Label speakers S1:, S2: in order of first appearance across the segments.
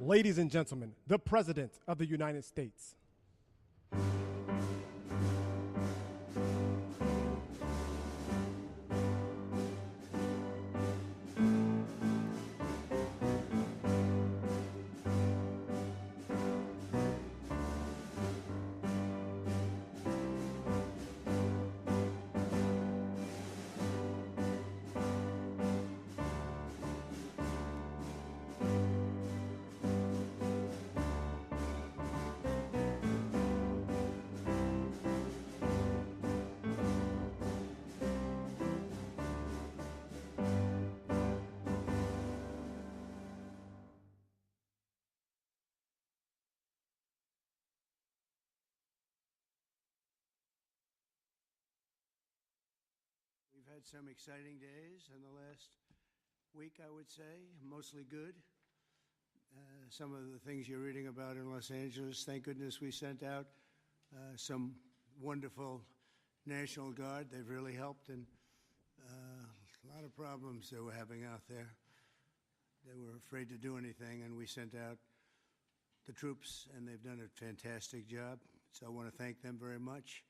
S1: ladies and gentlemen, the President of the United States.
S2: We've had some exciting days in the last week, I would say, mostly good. Some of the things you're reading about in Los Angeles, thank goodness we sent out some wonderful National Guard. They've really helped, and a lot of problems they were having out there. They were afraid to do anything, and we sent out the troops, and they've done a fantastic job. So I want to thank them very much.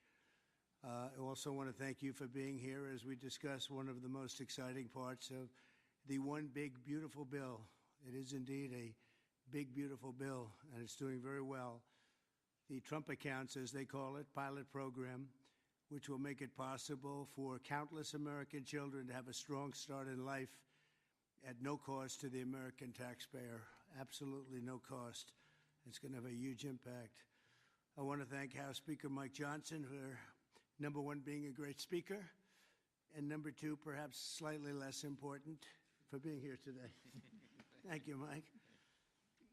S2: I also want to thank you for being here as we discuss one of the most exciting parts of the One Big Beautiful Bill. It is indeed a big, beautiful bill, and it's doing very well. The Trump Accounts, as they call it, pilot program, which will make it possible for countless American children to have a strong start in life at no cost to the American taxpayer. Absolutely no cost. It's going to have a huge impact. I want to thank House Speaker Mike Johnson for, number one, being a great speaker, and number two, perhaps slightly less important, for being here today. Thank you, Mike.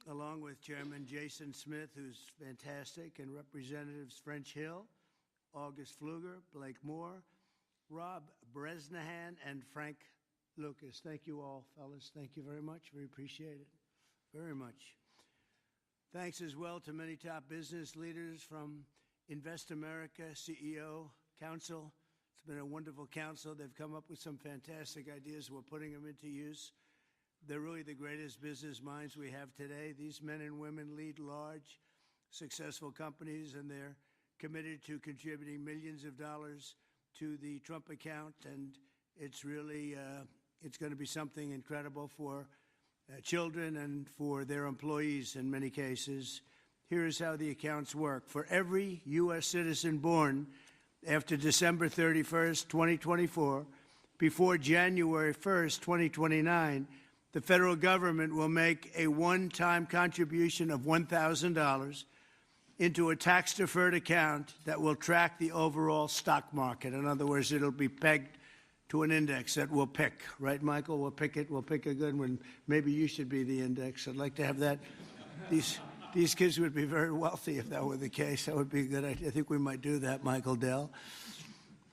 S2: Along with Chairman Jason Smith, who's fantastic, and Representatives French Hill, August Pfluger, Blake Moore, Rob Bresnahan, and Frank Lucas. Thank you all, fellas. Thank you very much. We appreciate it very much. Thanks as well to many top business leaders from Invest America, CEO, Council. It's been a wonderful council. They've come up with some fantastic ideas. We're putting them into use. They're really the greatest business minds we have today. These men and women lead large, successful companies, and they're committed to contributing millions of dollars to the Trump account. And it's really, it's going to be something incredible for children and for their employees in many cases. Here's how the accounts work. For every U.S. citizen born after December 31st, 2024, before January 1st, 2029, the federal government will make a one-time contribution of $1,000 into a tax-deferred account that will track the overall stock market. In other words, it'll be pegged to an index that we'll pick. Right, Michael? We'll pick it. We'll pick a good one. Maybe you should be the index. I'd like to have that. These kids would be very wealthy if that were the case. That would be a good idea. I think we might do that, Michael Dell.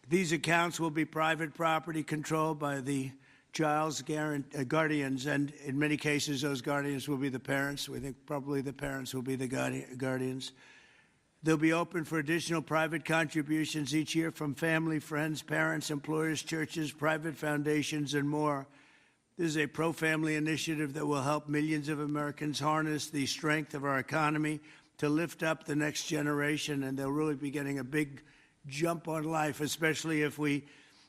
S2: These accounts will be private property controlled by the child's guardians, and in many cases, those guardians will be the parents. We think probably the parents will be the guardians. They'll be open for additional private contributions each year from family, friends, parents, employers, churches, private foundations, and more. This is a pro-family initiative that will help millions of Americans harness the strength of our economy to lift up the next generation, and they'll really be getting a big jump on life, especially if we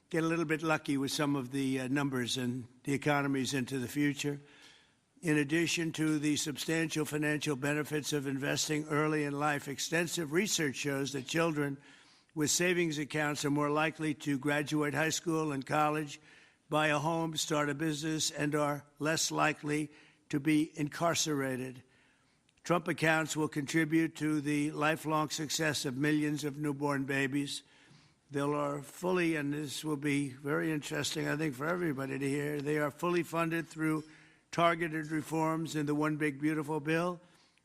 S2: get a little bit lucky with some of the numbers and the economies into the future. In addition to the substantial financial benefits of investing early in life, extensive research shows that children with savings accounts are more likely to graduate high school and college, buy a home, start a business, and are less likely to be incarcerated. Trump accounts will contribute to the lifelong success of millions of newborn babies. They are fully, and this will be very interesting, I think, for everybody to hear, they are fully funded through targeted reforms in the One Big Beautiful Bill,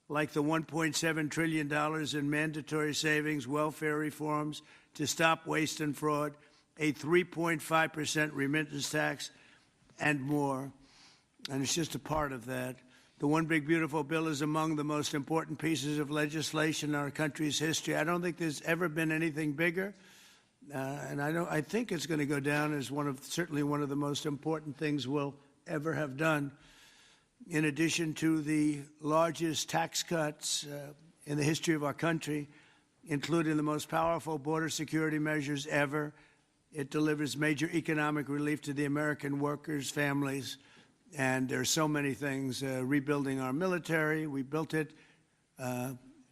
S2: like the $1.7 trillion in mandatory savings, welfare reforms to stop waste and fraud, a 3.5% remittance tax, and more. And it's just a part of that. The One Big Beautiful Bill is among the most important pieces of legislation in our country's history. I don't think there's ever been anything bigger. And I think it's going to go down as certainly one of the most important things we'll ever have done. in addition to the largest tax cuts in the history of our country, including the most powerful border security measures ever, it delivers major economic relief to the American workers, families, and there are so many things. Rebuilding our military, we built it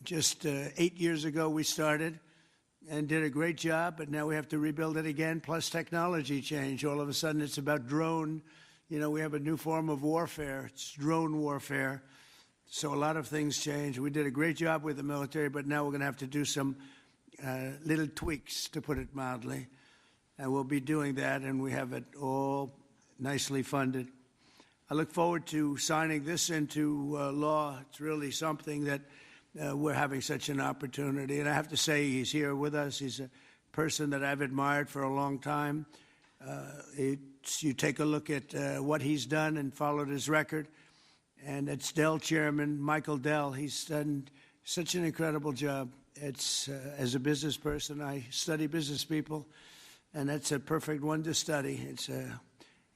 S2: just 8 years ago. We started and did a great job, but now we have to rebuild it again, plus technology change. All of a sudden, it's about drone. You know, we have a new form of warfare. It's drone warfare. So a lot of things change. We did a great job with the military, but now we're going to have to do some little tweaks, to put it mildly. And we'll be doing that, and we have it all nicely funded. I look forward to signing this into law. It's really something that we're having such an opportunity. And I have to say, he's here with us. He's a person that I've admired for a long time. You take a look at what he's done and followed his record. And it's Dell chairman, Michael Dell. He's done such an incredible job. It's as a business person, I study business people, and that's a perfect one to study.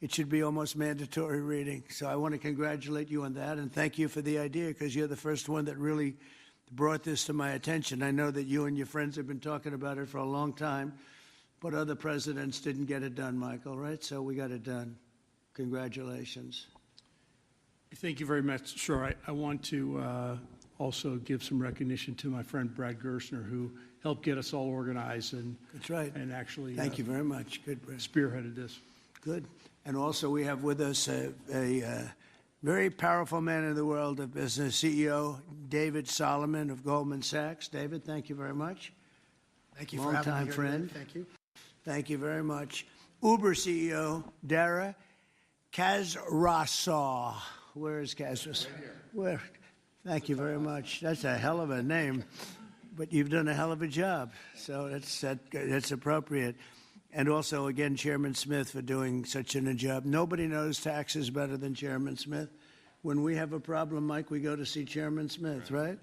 S2: It should be almost mandatory reading. So I want to congratulate you on that, and thank you for the idea, because you're the first one that really brought this to my attention. I know that you and your friends have been talking about it for a long time, but other presidents didn't get it done, Michael, right? So we got it done. Congratulations.
S3: Thank you very much. Sure. I want to also give some recognition to my friend Brad Gersonner, who helped get us all organized and
S2: that's right.
S3: And actually
S2: thank you very much. Good, Brad.
S3: Spearheaded this.
S2: Good. And also we have with us a very powerful man in the world of business, CEO David Solomon of Goldman Sachs. David, thank you very much.
S4: Thank you for having me here.
S2: Long-time friend.
S4: Thank you.
S2: Thank you very much. Uber CEO Dara Khosrowshahi. Where is Khosrowshahi?
S4: Right here.
S2: Where? Thank you very much. That's a hell of a name, but you've done a hell of a job. So that's appropriate. And also, again, Chairman Smith for doing such a job. Nobody knows taxes better than Chairman Smith. When we have a problem, Mike, we go to see Chairman Smith, right?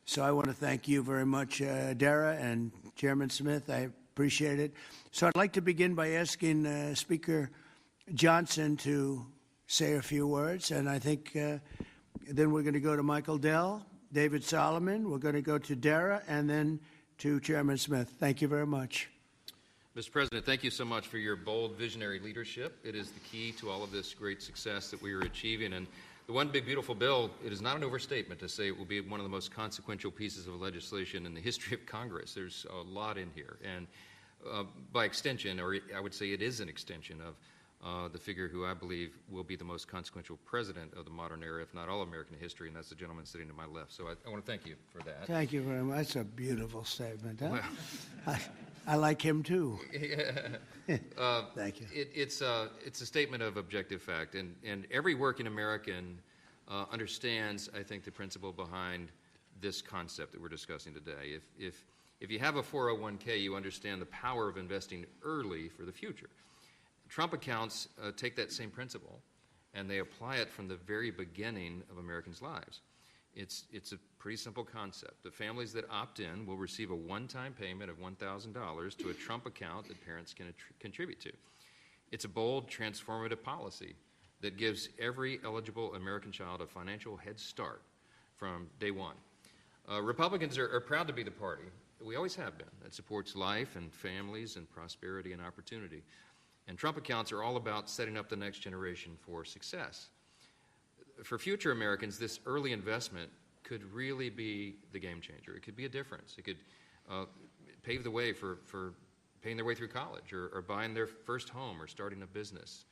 S2: So I want to thank you very much, Dara and Chairman Smith. I appreciate it. So I'd like to begin by asking Speaker Johnson to say a few words, and I think then we're going to go to Michael Dell, David Solomon, we're going to go to Dara, and then to Chairman Smith. Thank you very much.
S5: Mr. President, thank you so much for your bold, visionary leadership. It is the key to all of this great success that we are achieving. And the One Big Beautiful Bill, it is not an overstatement to say it will be one of the most consequential pieces of legislation in the history of Congress. There's a lot in here. And by extension, or I would say it is an extension of the figure who I believe will be the most consequential president of the modern era, if not all American history, and that's the gentleman sitting to my left. So I want to thank you for that.
S2: Thank you very much. That's a beautiful statement. Huh?
S5: Well,
S2: I like him too.
S5: Thank you. It's a statement of objective fact, and every working American understands, I think, the principle behind this concept that we're discussing today. If you have a 401k, you understand the power of investing early for the future. Trump accounts take that same principle, and they apply it from the very beginning of Americans' lives. It's a pretty simple concept. The families that opt in will receive a one-time payment of $1,000 to a Trump account that parents can contribute to. It's a bold, transformative policy that gives every eligible American child a financial head start from day one. Republicans are proud to be the party, we always have been, that supports life and families and prosperity and opportunity. And Trump accounts are all about setting up the next generation for success. For future Americans, this early investment could really be the game changer. It could be a difference. It could pave the way for paying their way through college or buying their first home or starting a business,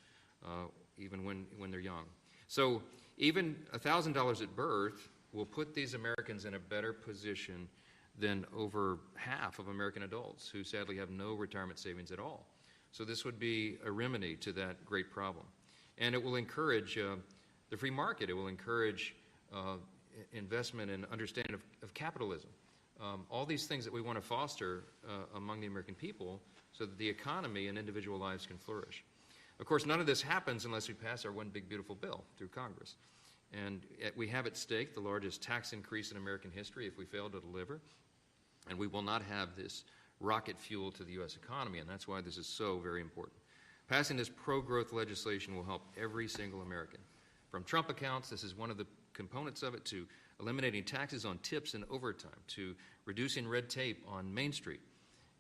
S5: even when they're young. So even $1,000 at birth will put these Americans in a better position than over half of American adults who sadly have no retirement savings at all. So this would be a remedy to that great problem. And it will encourage the free market. It will encourage investment and understanding of capitalism. All these things that we want to foster among the American people so that the economy and individual lives can flourish. Of course, none of this happens unless we pass our One Big Beautiful Bill through Congress. And we have at stake the largest tax increase in American history if we fail to deliver. And we will not have this rocket fuel to the U.S. economy, and that's why this is so very important. Passing this pro-growth legislation will help every single American From Trump accounts, this is one of the components of it, to eliminating taxes on tips and overtime, to reducing red tape on Main Street.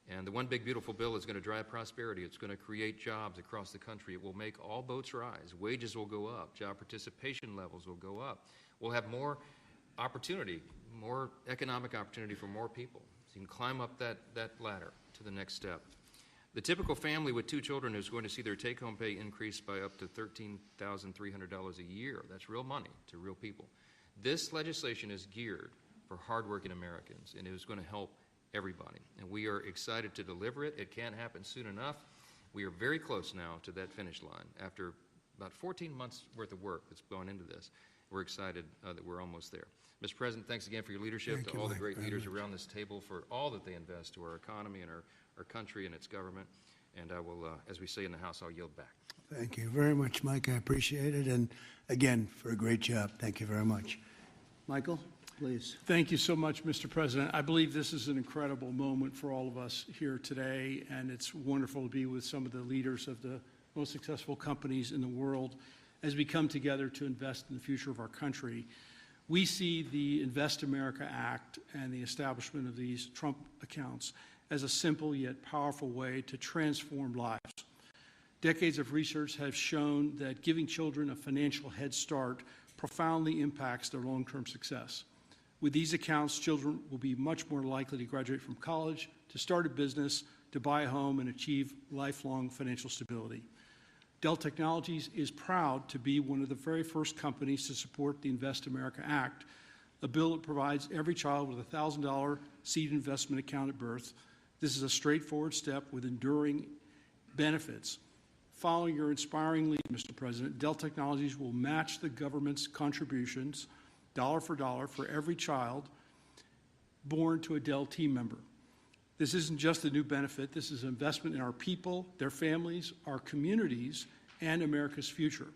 S5: And the One Big Beautiful Bill is going to drive prosperity. It's going to create jobs across the country. It will make all boats rise. Wages will go up. Job participation levels will go up. We'll have more opportunity, more economic opportunity for more people. So you can climb up that ladder to the next step. The typical family with 2 children is going to see their take-home pay increase by up to $13,300 a year. That's real money to real people. This legislation is geared for hardworking Americans, and it is going to help everybody. And we are excited to deliver it. It can't happen soon enough. We are very close now to that finish line. After about 14 months worth of work that's gone into this, we're excited that we're almost there. Mr. President, thanks again for your leadership, to all the great leaders around this table for all that they invest to our economy and our country and its government. And I will, as we say in the House, I'll yield back.
S2: Thank you very much, Mike. I appreciate it. And again, for a great job. Thank you very much. Michael, please.
S3: Thank you so much, Mr. President. I believe this is an incredible moment for all of us here today, and it's wonderful to be with some of the leaders of the most successful companies in the world as we come together to invest in the future of our country. We see the Invest America Act and the establishment of these Trump accounts as a simple yet powerful way to transform lives. Decades of research have shown that giving children a financial head start profoundly impacts their long-term success. With these accounts, children will be much more likely to graduate from college, to start a business, to buy a home, and achieve lifelong financial stability. Dell Technologies is proud to be one of the very first companies to support the Invest America Act, a bill that provides every child with a $1,000 seed investment account at birth. This is a straightforward step with enduring benefits. Following your inspiring lead, Mr. President, Dell Technologies will match the government's contributions, dollar for every child born to a Dell team member. This isn't just a new benefit. This is an investment in our people, their families, our communities, and America's future.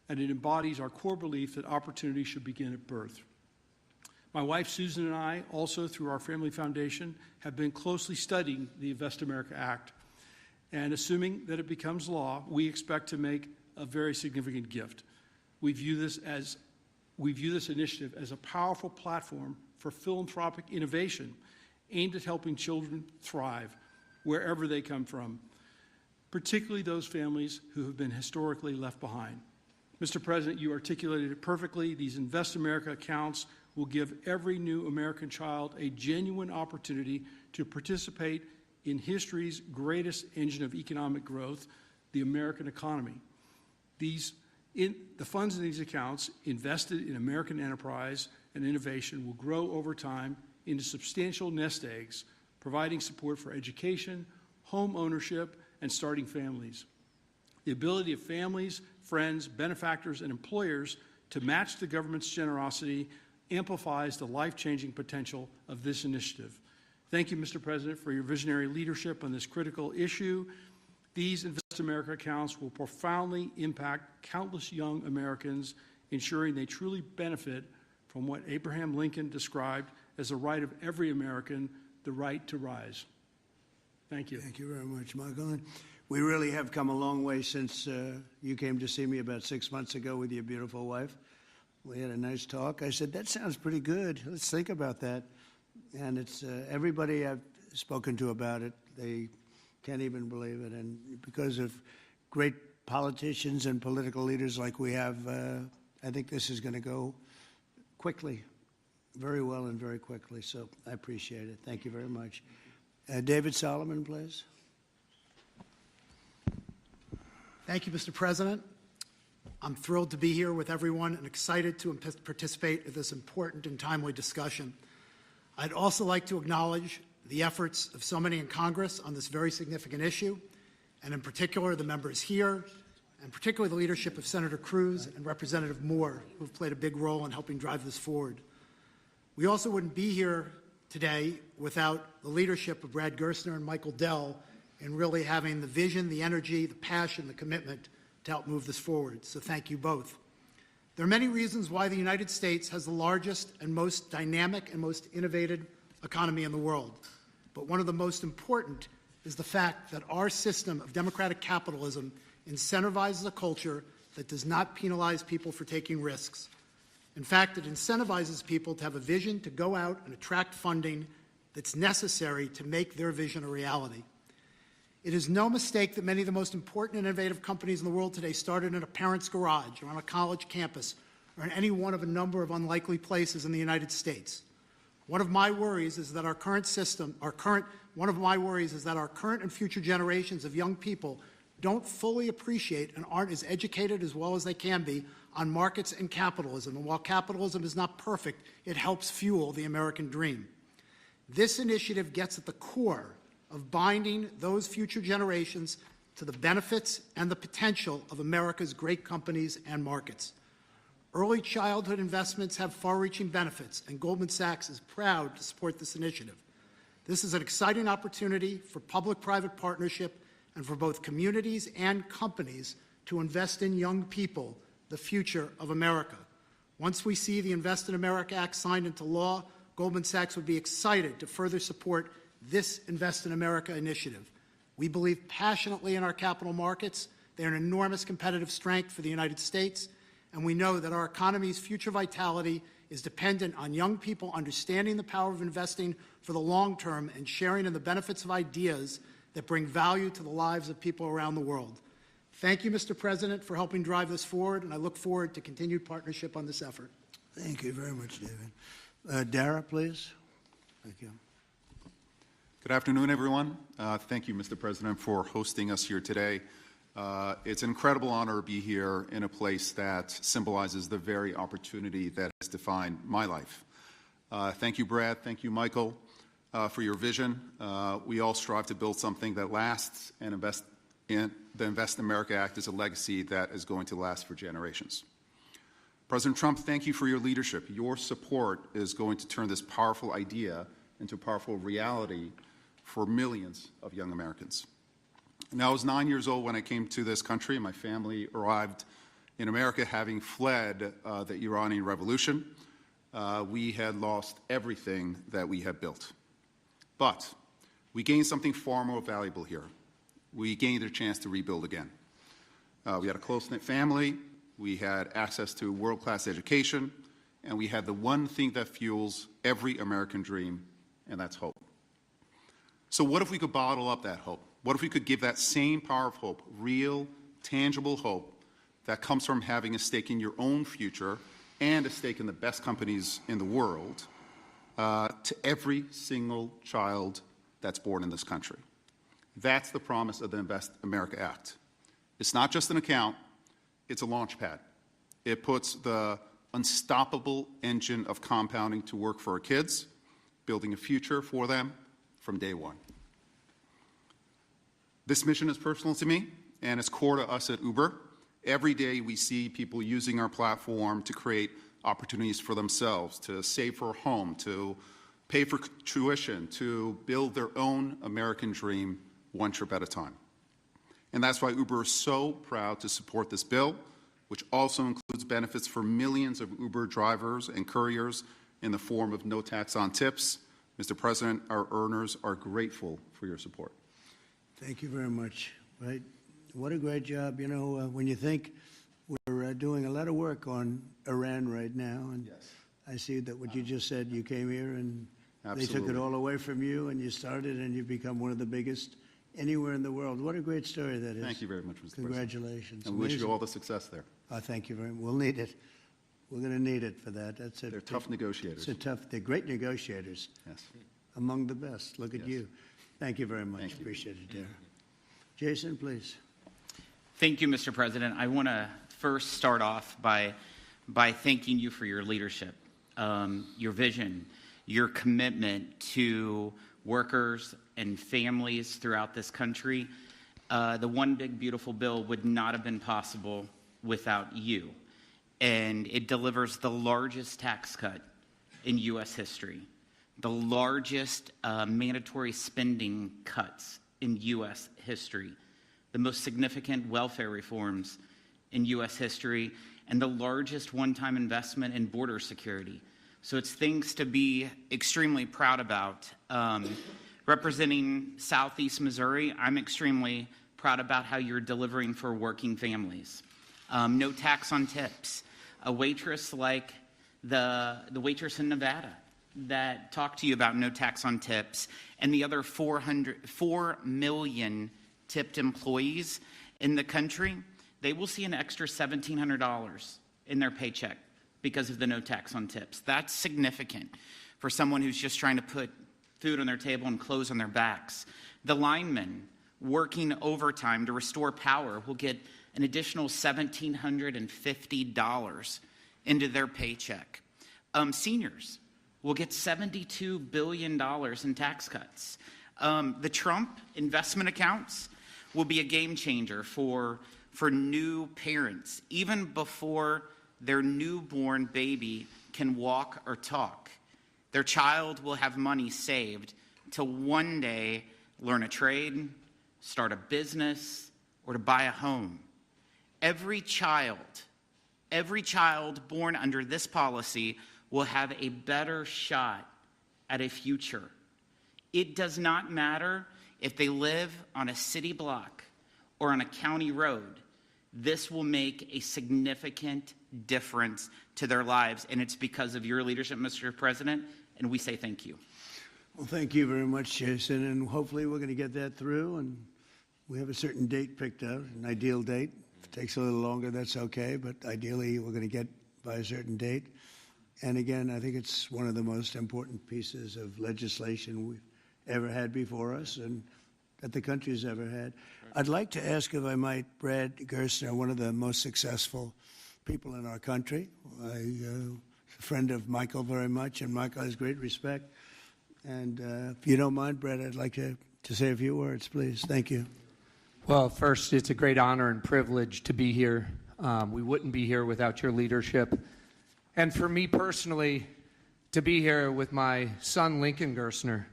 S3: And it embodies our core belief that opportunity should begin at birth. My wife, Susan, and I, also through our family foundation, have been closely studying the Invest America Act. And assuming that it becomes law, we expect to make a very significant gift. We view this initiative as a powerful platform for philanthropic innovation aimed at helping children thrive wherever they come from, particularly those families who have been historically left behind. Mr. President, you articulated it perfectly. These Invest America accounts will give every new American child a genuine opportunity to participate in history's greatest engine of economic growth, the American economy. The funds in these accounts invested in American enterprise and innovation will grow over time into substantial nest eggs, providing support for education, home ownership, and starting families. The ability of families, friends, benefactors, and employers to match the government's generosity amplifies the life-changing potential of this initiative. Thank you, Mr. President, for your visionary leadership on this critical issue. These Invest America accounts will profoundly impact countless young Americans, ensuring they truly benefit from what Abraham Lincoln described as the right of every American, the right to rise. Thank you.
S2: Thank you very much, Michael. And we really have come a long way since you came to see me about 6 months ago with your beautiful wife. We had a nice talk. I said, that sounds pretty good. Let's think about that. And it's everybody I've spoken to about it, they can't even believe it. And because of great politicians and political leaders like we have, I think this is going to go quickly, very well and very quickly. So I appreciate it. Thank you very much. David Solomon, please.
S4: Thank you, Mr. President. I'm thrilled to be here with everyone and excited to participate in this important and timely discussion. I'd also like to acknowledge the efforts of so many in Congress on this very significant issue, and in particular the members here, and particularly the leadership of Senator Cruz and Representative Moore, who have played a big role in helping drive this forward. We also wouldn't be here today without the leadership of Brad Gersonner and Michael Dell in really having the vision, the energy, the passion, the commitment to help move this forward. So thank you both. There are many reasons why the United States has the largest and most dynamic and most innovative economy in the world. But one of the most important is the fact that our system of democratic capitalism incentivizes a culture that does not penalize people for taking risks. In fact, it incentivizes people to have a vision to go out and attract funding that's necessary to make their vision a reality. It is no mistake that many of the most important and innovative companies in the world today started in a parent's garage or on a college campus or in any one of a number of unlikely places in the United States. One of my worries is that our current and future generations of young people don't fully appreciate and aren't as educated as well as they can be on markets and capitalism. And while capitalism is not perfect, it helps fuel the American dream. This initiative gets at the core of binding those future generations to the benefits and the potential of America's great companies and markets. Early childhood investments have far-reaching benefits, and Goldman Sachs is proud to support this initiative. This is an exciting opportunity for public-private partnership and for both communities and companies to invest in young people, the future of America. Once we see the Invest in America Act signed into law, Goldman Sachs would be excited to further support this Invest in America initiative. We believe passionately in our capital markets. They're an enormous competitive strength for the United States, and we know that our economy's future vitality is dependent on young people understanding the power of investing for the long term and sharing in the benefits of ideas that bring value to the lives of people around the world. Thank you, Mr. President, for helping drive this forward, and I look forward to continued partnership on this effort.
S2: Thank you very much, David. Dara, please. Thank you.
S6: Good afternoon, everyone. Thank you, Mr. President, for hosting us here today. It's an incredible honor to be here in a place that symbolizes the very opportunity that has defined my life. Thank you, Brad. Thank you, Michael, for your vision. We all strive to build something that lasts, and the Invest in America Act is a legacy that is going to last for generations. President Trump, thank you for your leadership. Your support is going to turn this powerful idea into a powerful reality for millions of young Americans. Now, I was 9 years old when I came to this country. My family arrived in America having fled the Iranian Revolution. We had lost everything that we had built. But we gained something far more valuable here. We gained a chance to rebuild again. We had a close-knit family, we had access to world-class education, and we had the one thing that fuels every American dream, and that's hope. So what if we could bottle up that hope? What if we could give that same power of hope, real, tangible hope, that comes from having a stake in your own future and a stake in the best companies in the world, to every single child that's born in this country? That's the promise of the Invest America Act. It's not just an account, it's a launch pad. It puts the unstoppable engine of compounding to work for our kids, building a future for them from day one. This mission is personal to me, and it's core to us at Uber. Every day we see people using our platform to create opportunities for themselves, to save for a home, to pay for tuition, to build their own American dream one trip at a time. And that's why Uber is so proud to support this bill, which also includes benefits for millions of Uber drivers and couriers in the form of no tax on tips. Mr. President, our earners are grateful for your support.
S2: Thank you very much. Right? What a great job. You know, when you think we're doing a lot of work on Iran right now, and yes. I see that what you just said, you came here and Absolutely. They took it all away from you, and you started, and you've become one of the biggest anywhere in the world. What a great story that is.
S6: Thank you very much, Mr.
S2: Congratulations.
S6: President. And we wish you all the success there.
S2: Thank you very much. We'll need it. We're going to need it for that. That's it.
S6: They're tough negotiators.
S2: They're great negotiators.
S6: Yes.
S2: Among the best. Look at
S6: Yes.
S2: you. Thank you very much.
S6: Thank you.
S2: Appreciate it, Dara. Jason, please.
S7: Thank you, Mr. President. I want to first start off by thanking you for your leadership, your vision, your commitment to workers and families throughout this country. The One Big Beautiful Bill would not have been possible without you. And it delivers the largest tax cut in U.S. history, the largest mandatory spending cuts in U.S. history, the most significant welfare reforms in U.S. history, and the largest one-time investment in border security. So it's things to be extremely proud about. Representing Southeast Missouri, I'm extremely proud about how you're delivering for working families. No tax on tips. A waitress like the waitress in Nevada that talked to you about no tax on tips, and the other 4 million tipped employees in the country, they will see an extra $1,700 in their paycheck because of the no tax on tips. That's significant for someone who's just trying to put food on their table and clothes on their backs. The linemen working overtime to restore power will get an additional $1,750 into their paycheck. Seniors will get $72 billion in tax cuts. The Trump investment accounts will be a game changer for new parents, even before their newborn baby can walk or talk. Their child will have money saved to one day learn a trade, start a business, or to buy a home. Every child born under this policy will have a better shot at a future. It does not matter if they live on a city block or on a county road. This will make a significant difference to their lives, and it's because of your leadership, Mr. President, and we say thank you.
S2: Well, thank you very much, Jason, and hopefully we're going to get that through, and we have a certain date picked out, an ideal date. If it takes a little longer, that's okay, but ideally we're going to get by a certain date. And again, I think it's one of the most important pieces of legislation we've ever had before us and that the country's ever had. I'd like to ask, if I might, Brad Gersonner, one of the most successful people in our country. I'm a friend of Michael very much, and Michael has great respect. And if you don't mind, Brad, I'd like to say a few words, please. Thank you.
S8: Well, first, it's a great honor and privilege to be here. We wouldn't be here without your leadership. And for me personally, to be here with my son, Lincoln Gersonner,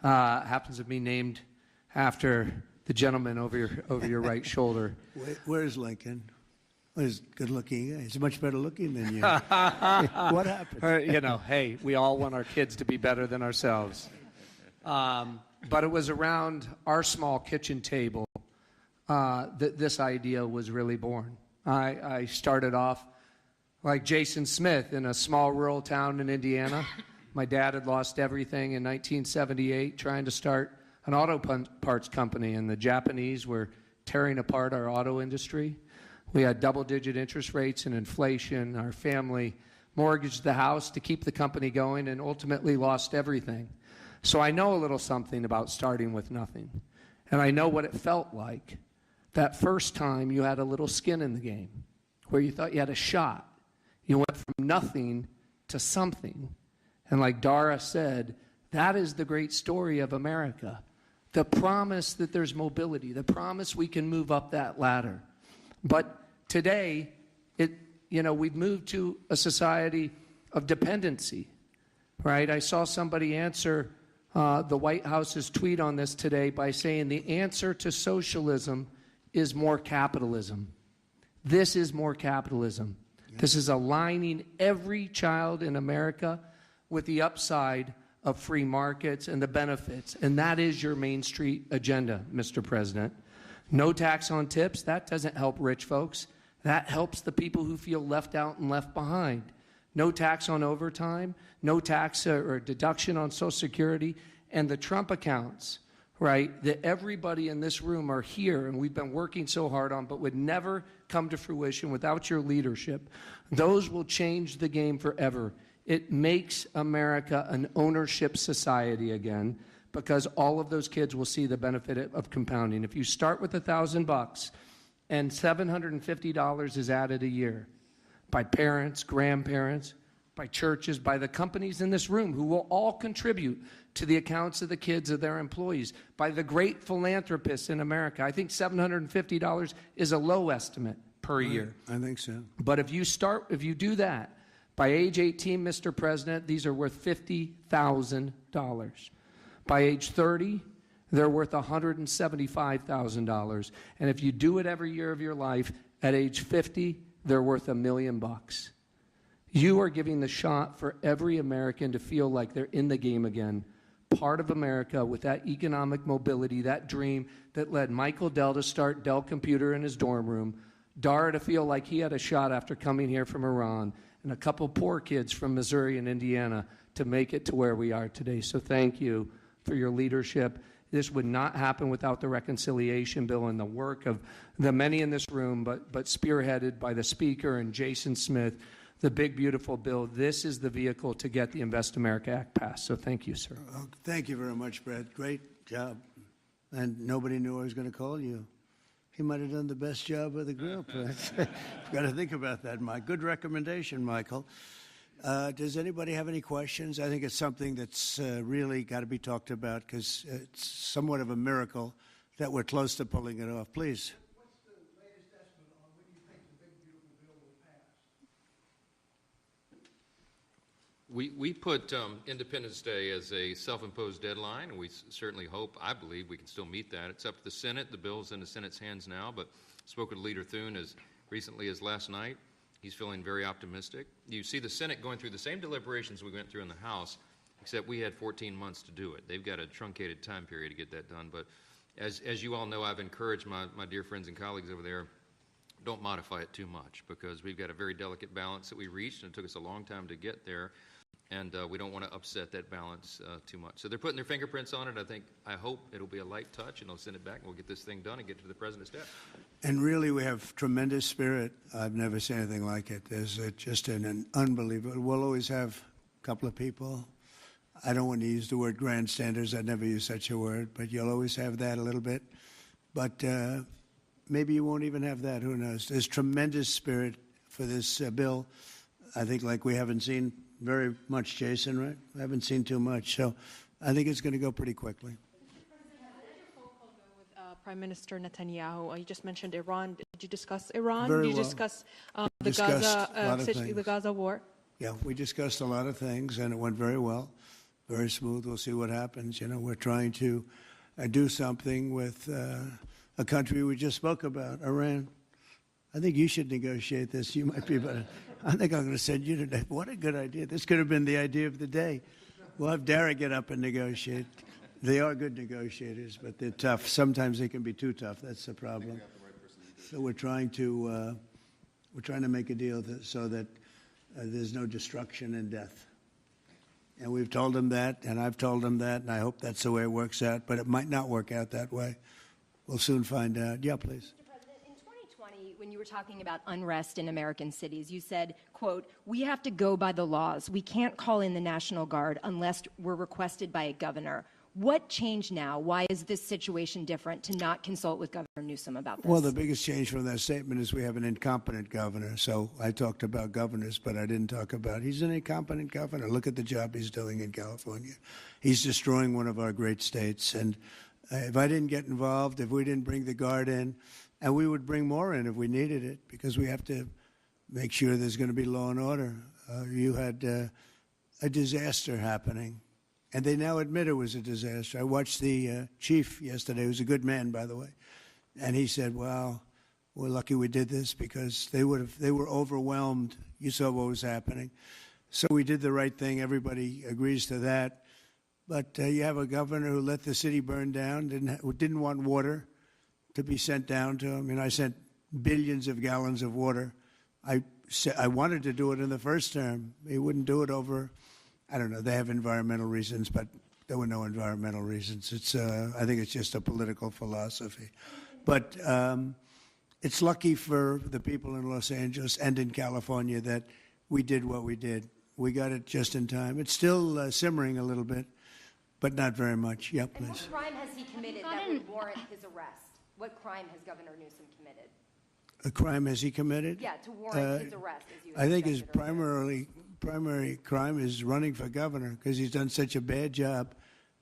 S8: happens to be named after the gentleman over your right shoulder.
S2: Where's Lincoln? Well, he's good looking. He's much better looking than you. What happened?
S8: Hey, we all want our kids to be better than ourselves. But it was around our small kitchen table that this idea was really born. I started off like Jason Smith in a small rural town in Indiana. My dad had lost everything in 1978 trying to start an auto parts company, and the Japanese were tearing apart our auto industry. We had double-digit interest rates and inflation. Our family mortgaged the house to keep the company going and ultimately lost everything. So I know a little something about starting with nothing. And I know what it felt like that first time you had a little skin in the game, where you thought you had a shot. You went from nothing to something. And like Dara said, that is the great story of America. The promise that there's mobility, the promise we can move up that ladder. But today, we've moved to a society of dependency, right? I saw somebody answer the White House's tweet on this today by saying the answer to socialism is more capitalism. This is more capitalism. Yeah. This is aligning every child in America with the upside of free markets and the benefits. And that is your Main Street agenda, Mr. President. No tax on tips, that doesn't help rich folks. That helps the people who feel left out and left behind. No tax on overtime, no tax or deduction on Social Security, and the Trump accounts, right, that everybody in this room are here and we've been working so hard on but would never come to fruition without your leadership. Those will change the game forever. It makes America an ownership society again, because all of those kids will see the benefit of compounding. If you start with $1,000 and $750 is added a year by parents, grandparents, by churches, by the companies in this room who will all contribute to the accounts of the kids of their employees, by the great philanthropists in America. I think $750 is a low estimate per year.
S2: I think so.
S8: But if you do that, by age 18, Mr. President, these are worth $50,000. By age 30, they're worth $175,000. And if you do it every year of your life, at age 50, they're worth $1 million. You are giving the shot for every American to feel like they're in the game again, part of America with that economic mobility, that dream that led Michael Dell to start Dell Computer in his dorm room, Dara to feel like he had a shot after coming here from Iran, and a couple poor kids from Missouri and Indiana to make it to where we are today. So thank you for your leadership. This would not happen without the reconciliation bill and the work of the many in this room, but spearheaded by the Speaker and Jason Smith, the big, beautiful bill. This is the vehicle to get the Invest America Act passed. So thank you, sir.
S2: Thank you very much, Brad. Great job. And nobody knew I was going to call you. He might have done the best job of the group. I've got to think about that, Mike. Good recommendation, Michael. Does anybody have any questions? I think it's something that's really got to be talked about because it's somewhat of a miracle that we're close to pulling it off. Please.
S4: What's the latest estimate on when you think the big, beautiful bill will pass?
S5: We put Independence Day as a self-imposed deadline, and we certainly hope, I believe, we can still meet that. It's up to the Senate. The bill's in the Senate's hands now, but I spoke with Leader Thune as recently as last night. He's feeling very optimistic. You see the Senate going through the same deliberations we went through in the House, except we had 14 months to do it. They've got a truncated time period to get that done. But as you all know, I've encouraged my dear friends and colleagues over there, don't modify it too much because we've got a very delicate balance that we reached, and it took us a long time to get there. And we don't want to upset that balance too much. So they're putting their fingerprints on it. I hope it'll be a light touch, and they'll send it back, and we'll get this thing done and get to the President's desk.
S2: And really, we have tremendous spirit. I've never seen anything like it. There's just an unbelievable. We'll always have a couple of people. I don't want to use the word grandstanders. I'd never use such a word, but you'll always have that a little bit. But maybe you won't even have that. Who knows? There's tremendous spirit for this bill. I think like we haven't seen very much, Jason, right? We haven't seen too much. So I think it's going to go pretty quickly.
S9: Prime Minister Netanyahu, you just mentioned Iran. Did you discuss Iran?
S2: Very
S9: Did you
S2: well.
S9: discuss the
S2: Discussed
S9: Gaza war?
S2: Yeah, we discussed a lot of things, and it went very well, very smooth. We'll see what happens. You know, we're trying to do something with a country we just spoke about, Iran. I think you should negotiate this. You might be better. I think I'm going to send you today. What a good idea. This could have been the idea of the day. We'll have Dara get up and negotiate. They are good negotiators, but they're tough. Sometimes they can be too tough. That's the problem. So we're trying to make a deal so that there's no destruction and death. And we've told them that, and I've told them that, and I hope that's the way it works out. But it might not work out that way. We'll soon find out. Yeah, please.
S10: In 2020, when you were talking about unrest in American cities, you said, quote, "We have to go by the laws. We can't call in the National Guard unless we're requested by a governor." What changed now? Why is this situation different to not consult with Governor Newsom about this?
S2: Well, the biggest change from that statement is we have an incompetent governor. So I talked about governors, but I didn't talk about he's an incompetent governor. Look at the job he's doing in California. He's destroying one of our great states. And if I didn't get involved, if we didn't bring the Guard in, and we would bring more in if we needed it, because we have to make sure there's going to be law and order. You had a disaster happening, and they now admit it was a disaster. I watched the chief yesterday, who's a good man, by the way, and he said, "Wow, we're lucky we did this because they were overwhelmed. You saw what was happening." So we did the right thing. Everybody agrees to that. But you have a governor who let the city burn down, didn't want water to be sent down to him. And I sent billions of gallons of water. I wanted to do it in the first term. He wouldn't do it over, I don't know, they have environmental reasons, but there were no environmental reasons. I think it's just a political philosophy. But it's lucky for the people in Los Angeles and in California that we did what we did. We got it just in time. It's still simmering a little bit, but not very much. Yeah, please.
S10: And what crime has he committed that would warrant his arrest? What crime has Governor Newsom committed?
S2: A crime has he committed?
S10: Yeah, to warrant his arrest, as you
S2: I think his
S10: suggested
S2: primary crime is running for governor because he's done such a bad job.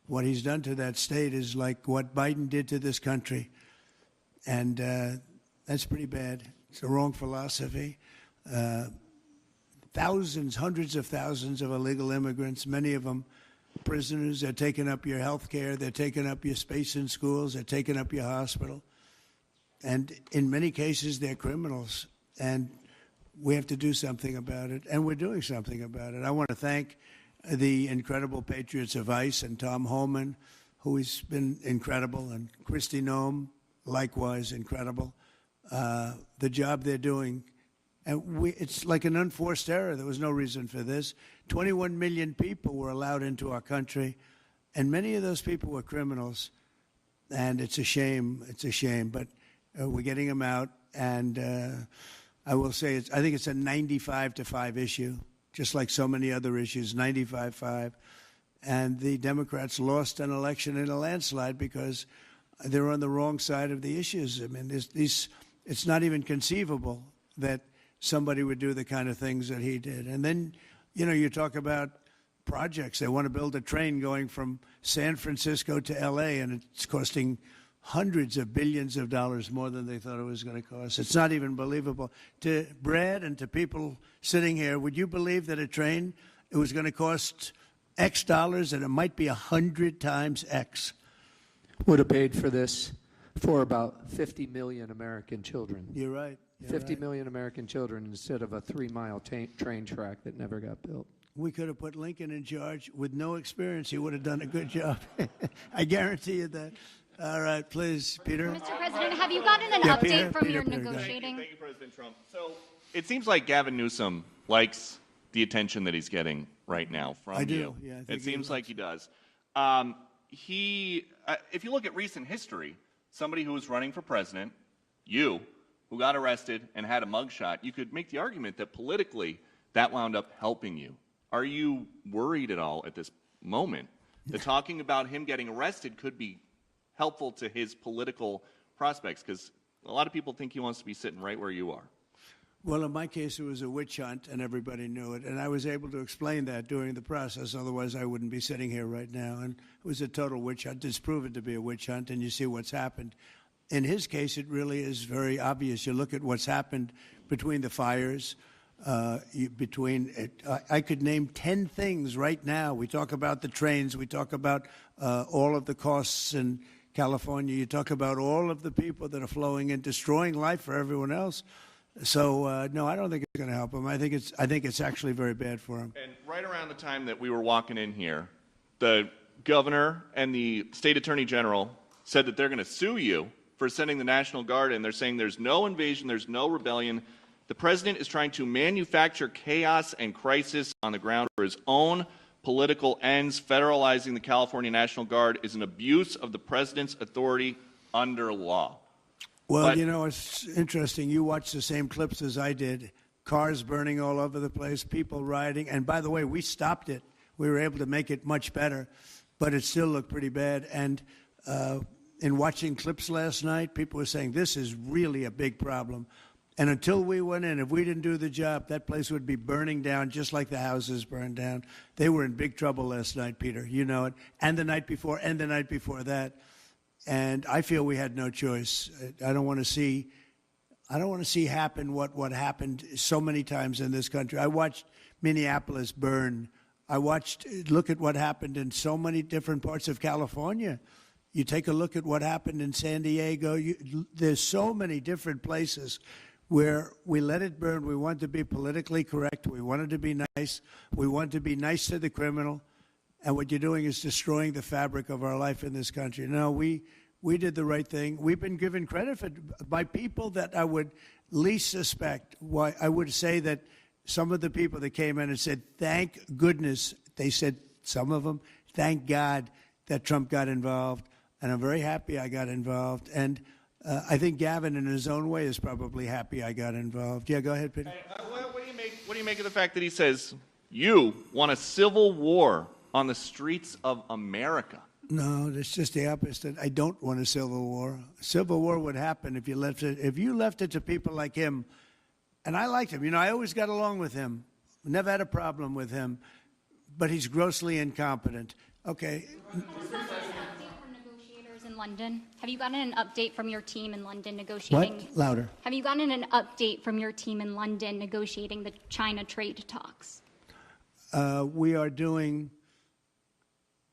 S2: What he's done to that state is like what Biden did to this country. And that's pretty bad. It's the wrong philosophy. Thousands, hundreds of thousands of illegal immigrants, many of them prisoners. They're taking up your health care. They're taking up your space in schools. They're taking up your hospital. And in many cases, they're criminals. And we have to do something about it. And we're doing something about it. I want to thank the incredible patriots of ICE and Tom Homan, who has been incredible, and Kristi Noem, likewise incredible. the job they're doing. And it's like an unforced error. There was no reason for this. 21 million people were allowed into our country, and many of those people were criminals. And it's a shame. It's a shame. But we're getting them out. And I will say, I think it's a 95-5 issue, just like so many other issues, 95-5. And the Democrats lost an election in a landslide because they're on the wrong side of the issues. I mean, it's not even conceivable that somebody would do the kind of things that he did. And then, you talk about projects. They want to build a train going from San Francisco to L.A., and it's costing hundreds of billions of dollars more than they thought it was going to cost. It's not even believable. To Brad and to people sitting here, would you believe that a train, it was going to cost X dollars and it might be 100 times X?
S8: Would have paid for this for about 50 million American children.
S2: You're right.
S8: 50 million American children instead of a 3-mile train track that never got built.
S2: We could have put Lincoln in charge with no experience. He would have done a good job. I guarantee you that. All right, please, Peter.
S11: Mr. President, have you gotten an update from your negotiating?
S12: Thank you, President Trump. So it seems like Gavin Newsom likes the attention that he's getting right now from you.
S2: I do. Yeah, I think
S12: it seems like he does. If you look at recent history, somebody who was running for president, who got arrested and had a mugshot, you could make the argument that politically that wound up helping you. Are you worried at all at this moment that talking about him getting arrested could be helpful to his political prospects? Because a lot of people think he wants to be sitting right where you are.
S2: Well, in my case, it was a witch hunt, and everybody knew it. And I was able to explain that during the process. Otherwise, I wouldn't be sitting here right now. And it was a total witch hunt. It's proven to be a witch hunt, and you see what's happened. In his case, it really is very obvious. You look at what's happened between the fires, I could name 10 things right now. We talk about the trains. We talk about all of the costs in California. You talk about all of the people that are flowing in, destroying life for everyone else. So, no, I don't think it's going to help him. I think it's actually very bad for him.
S12: And right around the time that we were walking in here, the governor and the state attorney general said that they're going to sue you for sending the National Guard in. They're saying there's no invasion, there's no rebellion. The president is trying to manufacture chaos and crisis on the ground for his own political ends. Federalizing the California National Guard is an abuse of the president's authority under law.
S2: Well, it's interesting. You watched the same clips as I did. Cars burning all over the place, people rioting. And by the way, we stopped it. We were able to make it much better, but it still looked pretty bad. And in watching clips last night, people were saying this is really a big problem. And until we went in, if we didn't do the job, that place would be burning down just like the houses burned down. They were in big trouble last night, Peter. You know it. And the night before, and the night before that. And I feel we had no choice. I don't want to see happen what happened so many times in this country. I watched Minneapolis burn. Look at what happened in so many different parts of California. You take a look at what happened in San Diego. There's so many different places where we let it burn. We want to be politically correct. We wanted to be nice. We want to be nice to the criminal. And what you're doing is destroying the fabric of our life in this country. No, we did the right thing. We've been given credit by people that I would least suspect. Why I would say that some of the people that came in and said, thank goodness, they said, some of them, thank God that Trump got involved. And I'm very happy I got involved. And I think Gavin, in his own way, is probably happy I got involved. Yeah, go ahead, Peter.
S12: What do you make of the fact that he says you want a civil war on the streets of America?
S2: No, it's just the opposite. I don't want a civil war. Civil war would happen if you left it to people like him. And I liked him. I always got along with him. Never had a problem with him. But he's grossly incompetent. Okay.
S11: In London? Have you gotten an update from your team in London negotiating?
S2: What? Louder.
S11: Have you gotten an update from your team in London negotiating the China trade talks?
S2: We are doing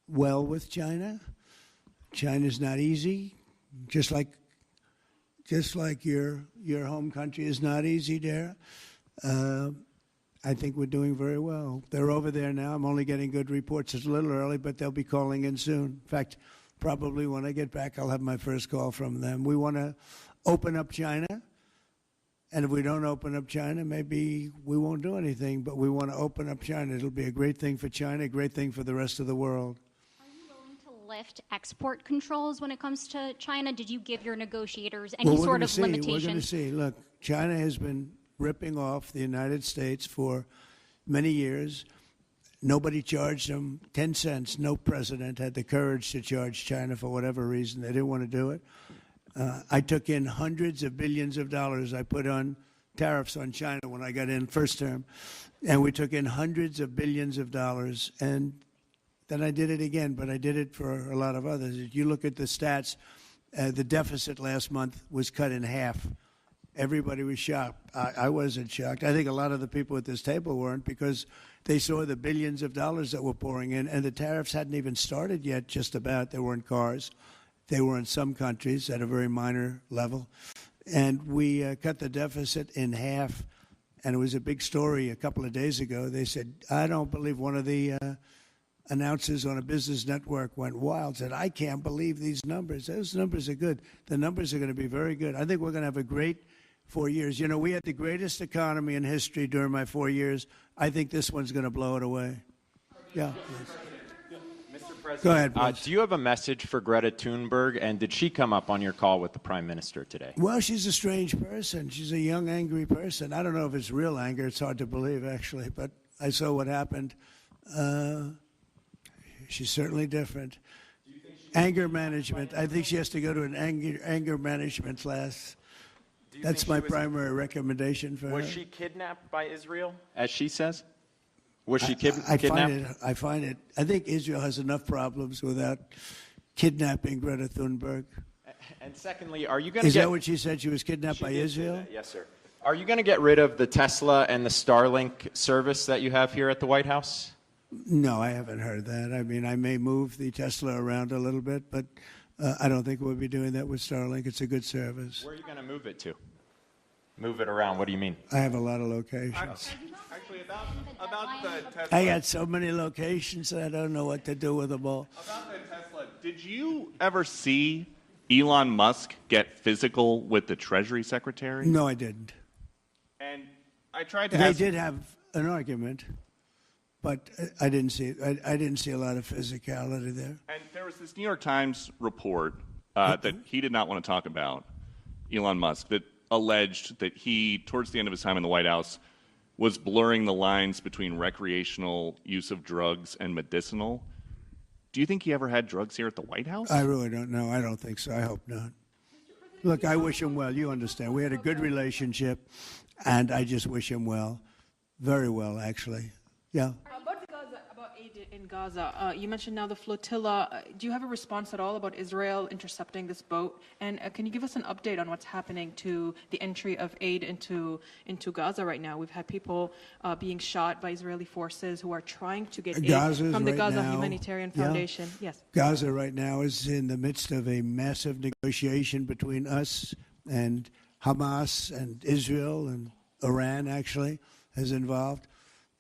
S2: well with China. China's not easy, just like your home country is not easy, Dara. I think we're doing very well. They're over there now. I'm only getting good reports. It's a little early, but they'll be calling in soon. In fact, probably when I get back, I'll have my first call from them. We want to open up China. And if we don't open up China, maybe we won't do anything, but we want to open up China. It'll be a great thing for China, a great thing for the rest of the world.
S11: Are you willing to lift export controls when it comes to China? Did you give your negotiators any sort of limitation?
S2: We're going to see. Look, China has been ripping off the United States for many years. Nobody charged them 10 cents. No president had the courage to charge China for whatever reason. They didn't want to do it. I took in hundreds of billions of dollars. I put on tariffs on China when I got in first term, and we took in hundreds of billions of dollars. And then I did it again, but I did it for a lot of others. If you look at the stats, the deficit last month was cut in half. Everybody was shocked. I wasn't shocked. I think a lot of the people at this table weren't, because they saw the billions of dollars that were pouring in, and the tariffs hadn't even started yet, just about. They were in cars. They were in some countries at a very minor level. And we cut the deficit in half. And it was a big story a couple of days ago. They said, I don't believe, one of the announcers on a business network went wild, said, I can't believe these numbers. Those numbers are good. The numbers are going to be very good. I think we're going to have a great 4 years. You know, we had the greatest economy in history during my 4 years. I think this one's going to blow it away. Yeah.
S13: President,
S2: go ahead, please.
S13: Do you have a message for Greta Thunberg, and did she come up on your call with the Prime Minister today?
S2: Well, she's a strange person. She's a young, angry person. I don't know if it's real anger. It's hard to believe, actually, but I saw what happened. She's certainly different. Anger management. I think she has to go to an anger management class. That's my primary recommendation for her.
S13: Was she kidnapped by Israel, as she says? Was she kidnapped?
S2: I find it. I think Israel has enough problems without kidnapping Greta Thunberg.
S13: And secondly, are you going to
S2: Is that what she said? She was kidnapped by Israel?
S13: Yes, sir. Are you going to get rid of the Tesla and the Starlink service that you have here at the White House?
S2: No, I haven't heard that. I mean, I may move the Tesla around a little bit, but I don't think we'll be doing that with Starlink. It's a good service.
S13: Where are you going to move it to? Move it around. What do you mean?
S2: I have a lot of locations.
S12: Actually, about the Tesla.
S2: I got so many locations, I don't know what to do with them all.
S12: About the Tesla, did you ever see Elon Musk get physical with the Treasury Secretary?
S2: No, I didn't.
S12: And I tried to
S2: They
S12: ask...
S2: did have an argument, but I didn't see I didn't see a lot of physicality there.
S12: And there was this New York Times report that he did not want to talk about, Elon Musk, that alleged that he, towards the end of his time in the White House, was blurring the lines between recreational use of drugs and medicinal. Do you think he ever had drugs here at the White House?
S2: I really don't know. I don't think so. I hope not. Look, I wish him well. You understand. We had a good relationship, and I just wish him well. Very well, actually. Yeah.
S9: About aid in Gaza, you mentioned now the flotilla. Do you have a response at all about Israel intercepting this boat? And can you give us an update on what's happening to the entry of aid into Gaza right now? We've had people being shot by Israeli forces who are trying to get aid from the Gaza Humanitarian Foundation. Yes.
S2: Gaza right now is in the midst of a massive negotiation between us and Hamas and Israel, and Iran actually is involved.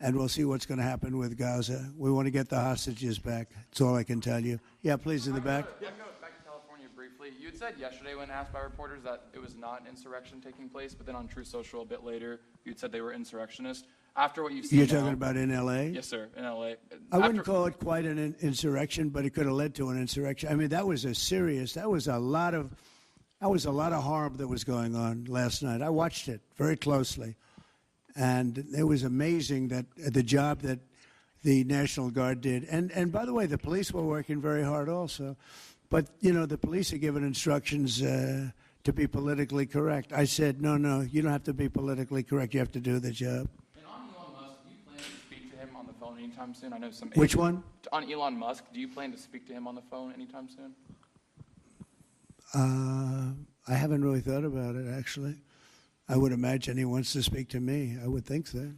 S2: And we'll see what's going to happen with Gaza. We want to get the hostages back. That's all I can tell you. Yeah, please, in the back.
S14: I'm going back to California briefly. You had said yesterday when asked by reporters that it was not an insurrection taking place, but then on True Social a bit later, you'd said they were insurrectionists. After what you've seen
S2: You're talking about in L.A.?
S14: Yes, sir, in L.A.
S2: I wouldn't call it quite an insurrection, but it could have led to an insurrection. I mean, that was a lot of harm that was going on last night. I watched it very closely. And it was amazing that the job that the National Guard did. And by the way, the police were working very hard also. But, you know, the police are given instructions to be politically correct. I said, no, you don't have to be politically correct. You have to do the job.
S14: And on Elon Musk, do you plan to speak to him on the phone anytime soon? I know some.
S2: Which one?
S14: On Elon Musk, do you plan to speak to him on the phone anytime soon?
S2: I haven't really thought about it, actually. I would imagine he wants to speak to me. I would think that.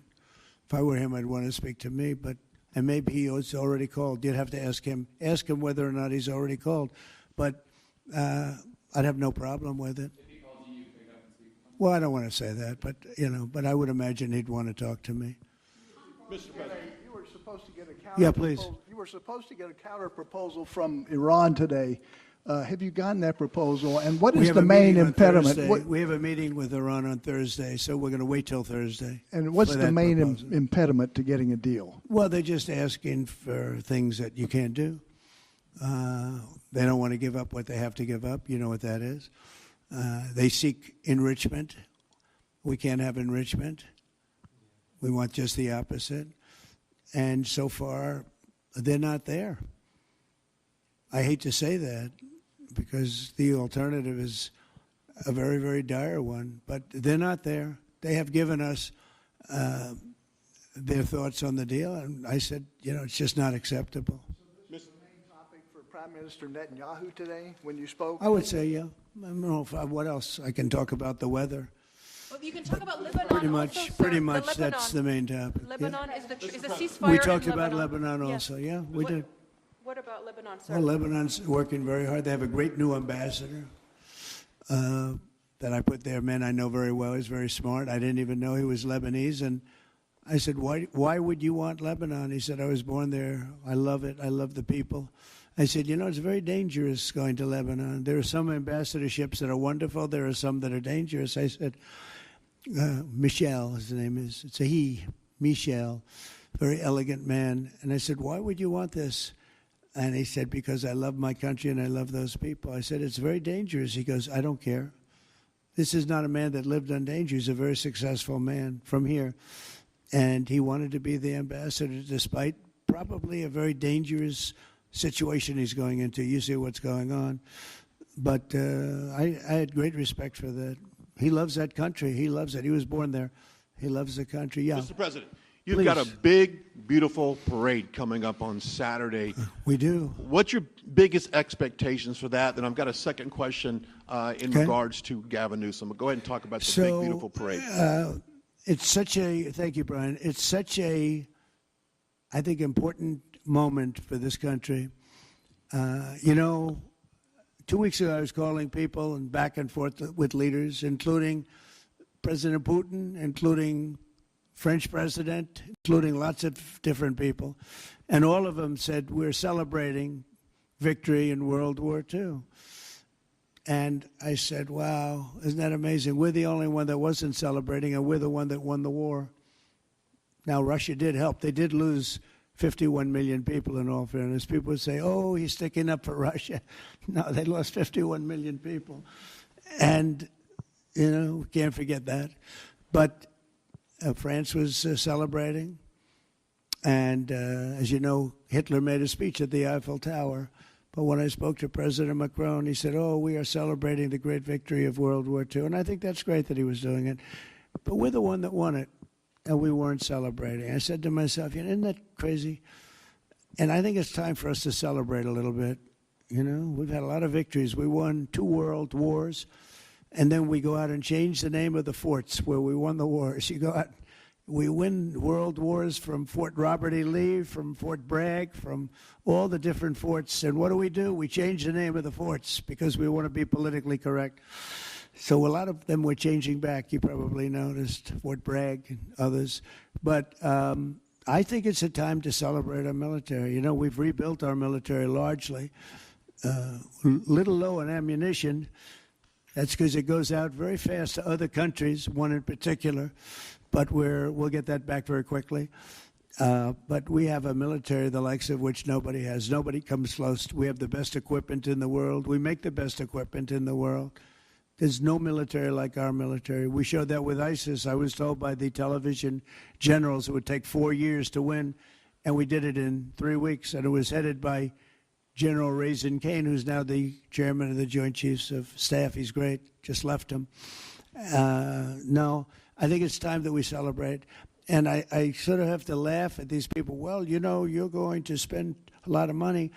S2: If I were him, I'd want to speak to me. And maybe he's already called. You'd have to ask him whether or not he's already called. But I'd have no problem with it.
S14: If he calls you, pick up and speak to him.
S2: Well, I don't want to say that, but I would imagine he'd want to talk to me.
S15: Mr. President, you were supposed to get a counter.
S2: Yeah, please.
S15: You were supposed to get a counter proposal from Iran today. Have you gotten that proposal? And what
S2: We
S15: is
S2: have
S15: the
S2: a
S15: main
S2: meeting on
S15: impediment?
S2: Thursday.
S15: What,
S2: We have a meeting with Iran on Thursday, so we're going to wait till Thursday.
S15: and what's
S2: for
S15: the
S2: that
S15: main
S2: proposal.
S15: impediment to getting a deal?
S2: Well, they're just asking for things that you can't do. They don't want to give up what they have to give up. You know what that is. They seek enrichment. We can't have enrichment. We want just the opposite. And so far, they're not there. I hate to say that because the alternative is a very, very dire one, but they're not there. They have given us their thoughts on the deal, and I said, it's just not acceptable.
S15: The main topic for Prime Minister Netanyahu today when you spoke?
S2: I would say, yeah. I don't know what else. I can talk about the weather.
S9: Well, you can talk about Lebanon.
S2: Pretty much,
S9: also, sir.
S2: pretty
S9: The
S2: much that's the
S9: Lebanon.
S2: main topic.
S9: Lebanon is the ceasefire.
S2: We talked
S9: in
S2: about Lebanon also, yeah, we did.
S9: What about Lebanon, sir?
S2: Well, Lebanon's working very hard. They have a great new ambassador that I put there, a man I know very well. He's very smart. I didn't even know he was Lebanese. And I said, why would you want Lebanon? He said, I was born there. I love it. I love the people. I said, it's very dangerous going to Lebanon. There are some ambassadorships that are wonderful. There are some that are dangerous. I said, Michel, his name is. It's a he, Michel, very elegant man. And I said, why would you want this? And he said, because I love my country and I love those people. I said, it's very dangerous. He goes, I don't care. This is not a man that lived on danger. He's a very successful man from here. And he wanted to be the ambassador despite probably a very dangerous situation he's going into. You see what's going on. But I had great respect for that. He loves that country. He loves it. He was born there. He loves the country. Yeah.
S15: Mr. President, you've got a big, beautiful parade coming up on Saturday.
S2: We do.
S15: What's your biggest expectations for that? Then I've got a second question in regards to Gavin Newsom. Go ahead and talk about the big, beautiful parade.
S2: It's such a, thank you, Brian. It's such a, I think, important moment for this country. 2 weeks ago, I was calling people and back and forth with leaders, including President Putin, including French president, including lots of different people. And all of them said, we're celebrating victory in World War II. And I said, wow, isn't that amazing? We're the only one that wasn't celebrating, and we're the one that won the war. Now, Russia did help. They did lose 51 million people, in all fairness. People would say, oh, he's sticking up for Russia. No, they lost 51 million people. And, we can't forget that. But France was celebrating. And, as you know, Hitler made a speech at the Eiffel Tower. But when I spoke to President Macron, he said, oh, we are celebrating the great victory of World War II. And I think that's great that he was doing it. But we're the one that won it, and we weren't celebrating. I said to myself, isn't that crazy? And I think it's time for us to celebrate a little bit. We've had a lot of victories. We won 2 world wars, and then we go out and change the name of the forts where we won the wars. You go out, we win world wars from Fort Robert E. Lee, from Fort Bragg, from all the different forts. And what do? We change the name of the forts because we want to be politically correct. So a lot of them were changing back. You probably noticed Fort Bragg and others. But I think it's a time to celebrate our military. We've rebuilt our military largely. Little low on ammunition. That's because it goes out very fast to other countries, one in particular. But we'll get that back very quickly. But we have a military the likes of which nobody has. Nobody comes close. We have the best equipment in the world. We make the best equipment in the world. There's no military like our military. We showed that with ISIS. I was told by the television generals it would take 4 years to win, and we did it in 3 weeks. And it was headed by General Raisin Kane, who's now the chairman of the Joint Chiefs of Staff. He's great. Just left him. No, I think it's time that we celebrate. And I sort of have to laugh at these people. Well, you're going to spend a lot of money.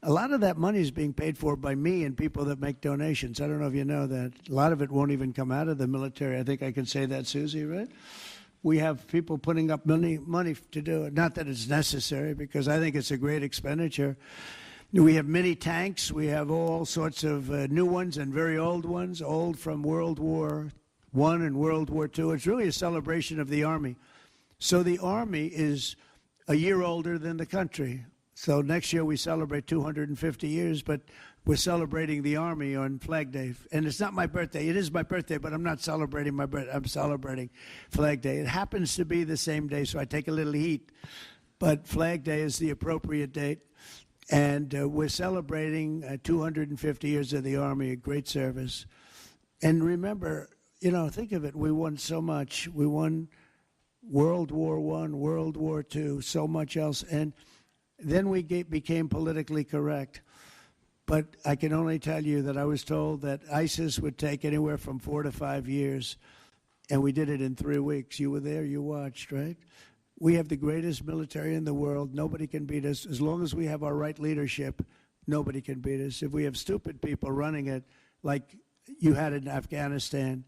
S2: A lot of that money is being paid for by me and people that make donations. I don't know if you know that. A lot of it won't even come out of the military. I think I can say that, Susie, right? We have people putting up money to do it. Not that it's necessary, because I think it's a great expenditure. We have many tanks. We have all sorts of new ones and very old ones, old from World War I and World War II. It's really a celebration of the Army. So the Army is a year older than the country. So next year we celebrate 250 years, but we're celebrating the Army on Flag Day. And it's not my birthday. It is my birthday, but I'm not celebrating my birthday. I'm celebrating Flag Day. It happens to be the same day, so I take a little heat. But Flag Day is the appropriate date. And we're celebrating 250 years of the Army, a great service. And remember, you know, think of it. We won so much. We won World War I, World War II, so much else. And then we became politically correct. But I can only tell you that I was told that ISIS would take anywhere from 4 to 5 years, and we did it in 3 weeks. You were there, you watched, right? We have the greatest military in the world. Nobody can beat us. As long as we have our right leadership, nobody can beat us. If we have stupid people running it, like you had in Afghanistan,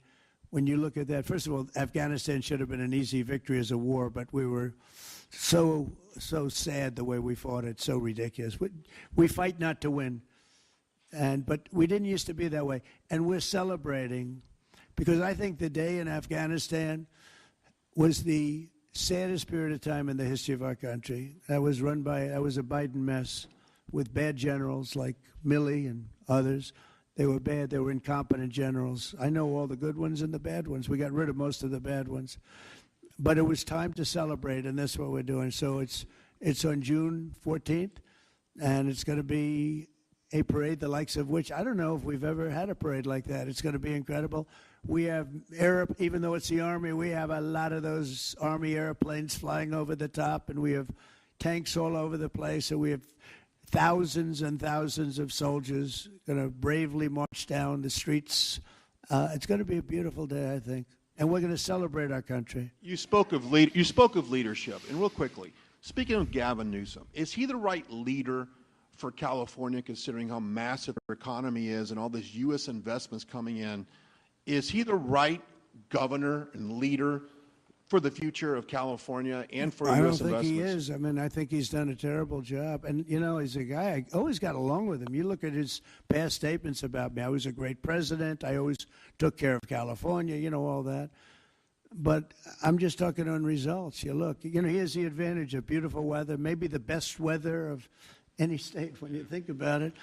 S2: when you look at that, first of all, Afghanistan should have been an easy victory as a war, but we were so sad the way we fought it, so ridiculous. We fight not to win, but we didn't used to be that way. And we're celebrating, because I think the day in Afghanistan was the saddest period of time in the history of our country. That was a Biden mess with bad generals like Milley and others. They were bad. They were incompetent generals. I know all the good ones and the bad ones. We got rid of most of the bad ones. But it was time to celebrate, and that's what we're doing. So it's on June 14th, and it's going to be a parade the likes of which I don't know if we've ever had a parade like that. It's going to be incredible. We have even though it's the Army, we have a lot of those Army airplanes flying over the top, and we have tanks all over the place, and we have thousands and thousands of soldiers going to bravely march down the streets. It's going to be a beautiful day, I think. And we're going to celebrate our country.
S15: You spoke of leadership, and real quickly, speaking of Gavin Newsom, is he the right leader for California, considering how massive their economy is and all these U.S. investments coming in? Is he the right governor and leader for the future of California and for U.S. investments? I don't think he is.
S2: I mean, I think he's done a terrible job. And, you know, he's a guy, I always got along with him. You look at his past statements about me. I was a great president. I always took care of California, you know, all that. But I'm just talking on results. You look, you know, he has the advantage of beautiful weather, maybe the best weather of any state when you think about it.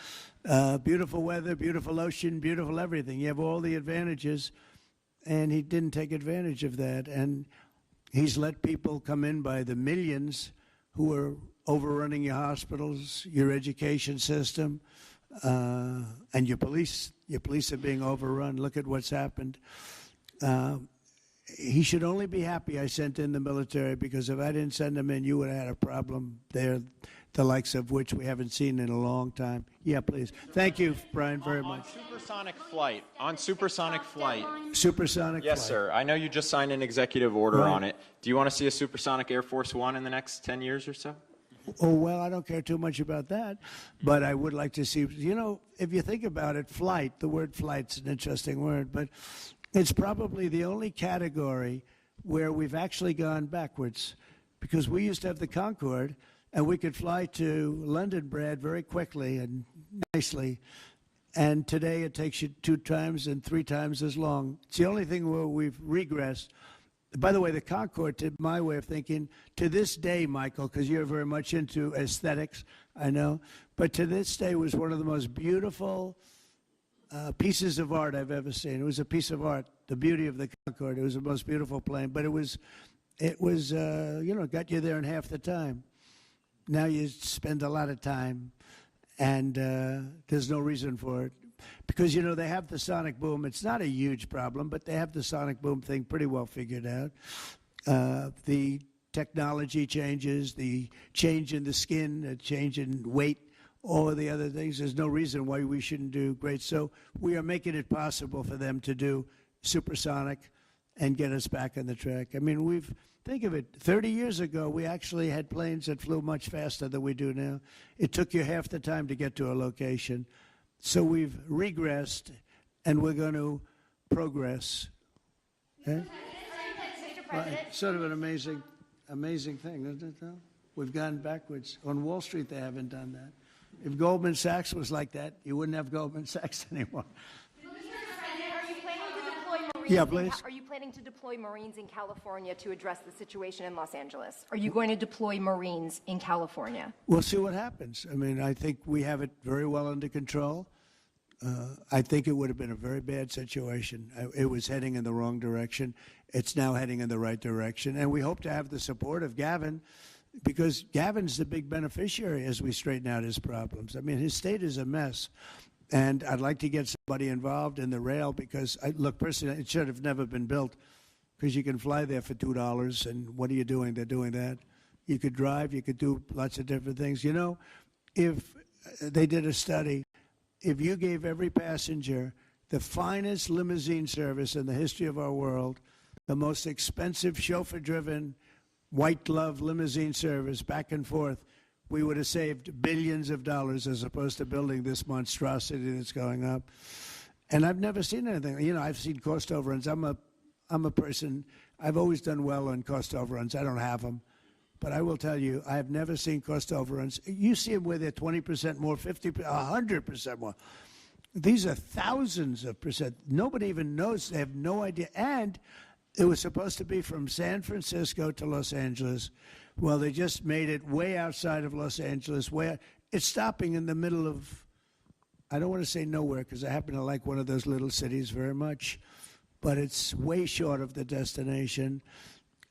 S2: Beautiful weather, beautiful ocean, beautiful everything. You have all the advantages, and he didn't take advantage of that. And he's let people come in by the millions who are overrunning your hospitals, your education system, and your police. Your police are being overrun. Look at what's happened. He should only be happy I sent in the military, because if I didn't send them in, you would have had a problem there, the likes of which we haven't seen in a long time. Yeah, please. Thank you, Brian, very much.
S13: On supersonic flight.
S2: Supersonic
S13: Yes,
S2: flight.
S13: sir. I know you just signed an executive order on it. Do you want to see a supersonic Air Force One in the next 10 years or so?
S2: Oh, well, I don't care too much about that, but I would like to see, you know, if you think about it, flight, the word flight's an interesting word, but it's probably the only category where we've actually gone backwards, because we used to have the Concorde, and we could fly to London, Brad, very quickly and nicely. And today it takes you 2 times and 3 times as long. It's the only thing where we've regressed. By the way, the Concorde, to my way of thinking, to this day, Michael, because you're very much into aesthetics, I know, but to this day was one of the most beautiful pieces of art I've ever seen. It was a piece of art, the beauty of the Concorde. It was the most beautiful plane, but it was you know, got you there in half the time. Now you spend a lot of time, and there's no reason for it. Because, you know, they have the sonic boom. It's not a huge problem, but they have the sonic boom thing pretty well figured out. The technology changes, the change in the skin, the change in weight, all of the other things. There's no reason why we shouldn't do great. So we are making it possible for them to do supersonic and get us back on the track. I mean, think of it, 30 years ago, we actually had planes that flew much faster than we do now. It took you half the time to get to a location. So we've regressed, and we're going to progress. Okay? Well, it's sort of an amazing thing, isn't it, though? We've gone backwards. On Wall Street, they haven't done that. If Goldman Sachs was like that, you wouldn't have Goldman Sachs anymore.
S10: Are you planning to deploy Marines?
S2: Yeah, please.
S10: Are you planning to deploy deploy Marines in California to address the situation in Los Angeles? Are you going to deploy Marines in California?
S16: We'll see what happens. I mean, I think we have it very well under control. I think it would have been a very bad situation. It was heading in the wrong direction. It's now heading in the right direction. And we hope to have the support of Gavin, because Gavin's the big beneficiary as we straighten out his problems. I mean, his state is a mess. And I'd like to get somebody involved in the rail because, look, personally, it should have never been built because you can fly there for $2. And what are you doing? They're doing that. You could drive. You could do lots of different things. You know, if they did a study, if you gave every passenger the finest limousine service in the history of our world, the most expensive chauffeur-driven, white-glove limousine service back and forth, we would have saved billions of dollars as opposed to building this monstrosity that's going up. And I've never seen anything. You know, I've seen cost overruns. I'm a person, I've always done well on cost overruns. I don't have them. But I will tell you, I have never seen cost overruns. You see them where they're 20% more, 50%, 100% more. These are thousands of percent. Nobody even knows. They have no idea. And it was supposed to be from San Francisco to Los Angeles. Well, they just made it way outside of Los Angeles, where it's stopping in the middle of, I don't want to say nowhere because I happen to like one of those little cities very much, but it's way short of the destination.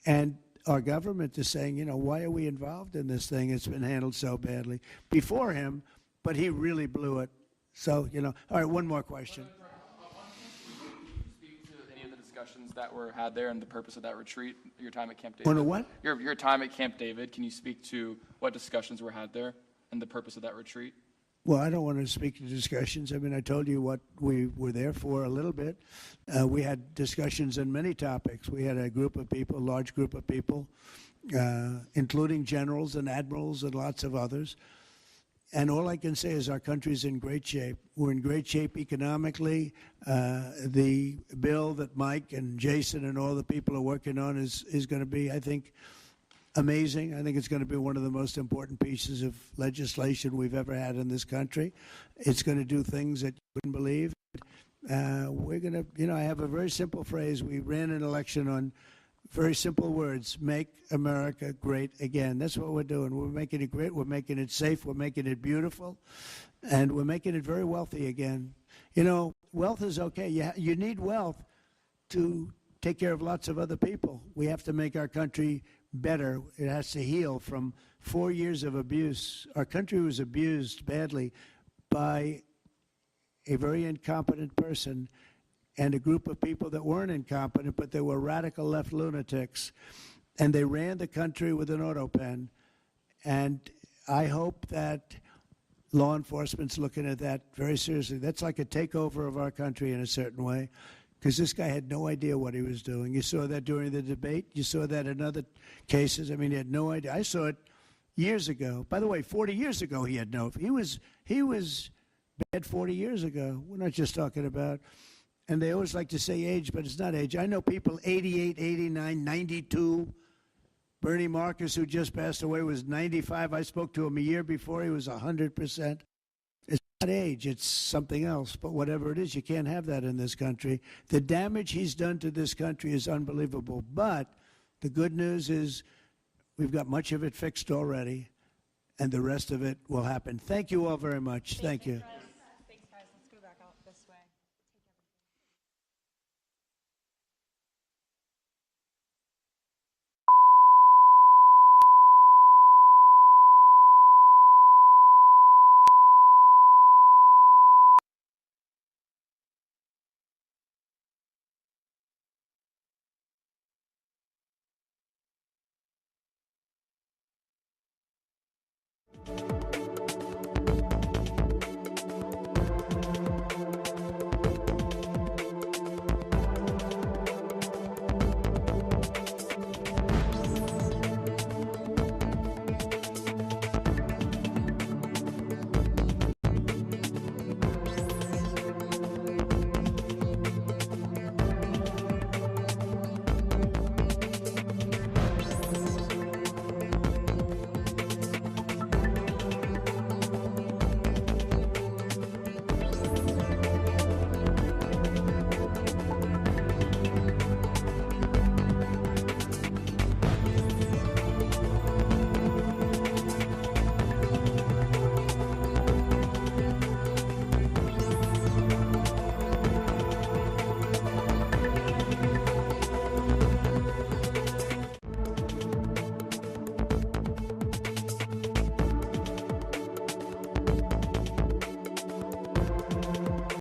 S16: And our government is saying, you know, why are we involved in this thing? It's been handled so badly before him, but he really blew it. So, you know, all right, one more question.
S14: Speak to any of the discussions that were had there and the purpose of that retreat, your time at Camp David.
S16: On a what?
S14: Your time at Camp David. Can you speak to what discussions were had there and the purpose of that retreat?
S16: Well, I don't want to speak to discussions. I mean, I told you what we were there for a little bit. We had discussions on many topics. We had a group of people, a large group of people, including generals and admirals and lots of others. And all I can say is our country's in great shape. We're in great shape economically. The bill that Mike and Jason and all the people are working on is going to be, I think, amazing. I think it's going to be one of the most important pieces of legislation we've ever had in this country. It's going to do things that you wouldn't believe. We're going to, you know, I have a very simple phrase. We ran an election on very simple words: make America great again. That's what we're doing. We're making it great. We're making it safe. We're making it beautiful. And we're making it very wealthy again. You know, wealth is okay. You need wealth to take care of lots of other people. We have to make our country better. It has to heal from 4 years of abuse. Our country was abused badly by a very incompetent person and a group of people that weren't incompetent, but they were radical left lunatics. And they ran the country with an auto pen. And I hope that law enforcement's looking at that very seriously. That's like a takeover of our country in a certain way, because this guy had no idea what he was doing. You saw that during the debate. You saw that in other cases. I mean, he had no idea. I saw it years ago. By the way, 40 years ago, he had no. He was bad 40 years ago. We're not just talking about. And they always like to say age, but it's not age. I know people 88, 89, 92. Bernie Marcus, who just passed away, was 95. I spoke to him a year before. He was 100%. It's not age. It's something else. But whatever it is, you can't have that in this country. The damage he's done to this country is unbelievable. But the good news is we've got much of it fixed already, and the rest of it will happen. Thank you all very much. Thank you.
S9: Thanks, guys. Let's go back out this way.
S10: Thank you.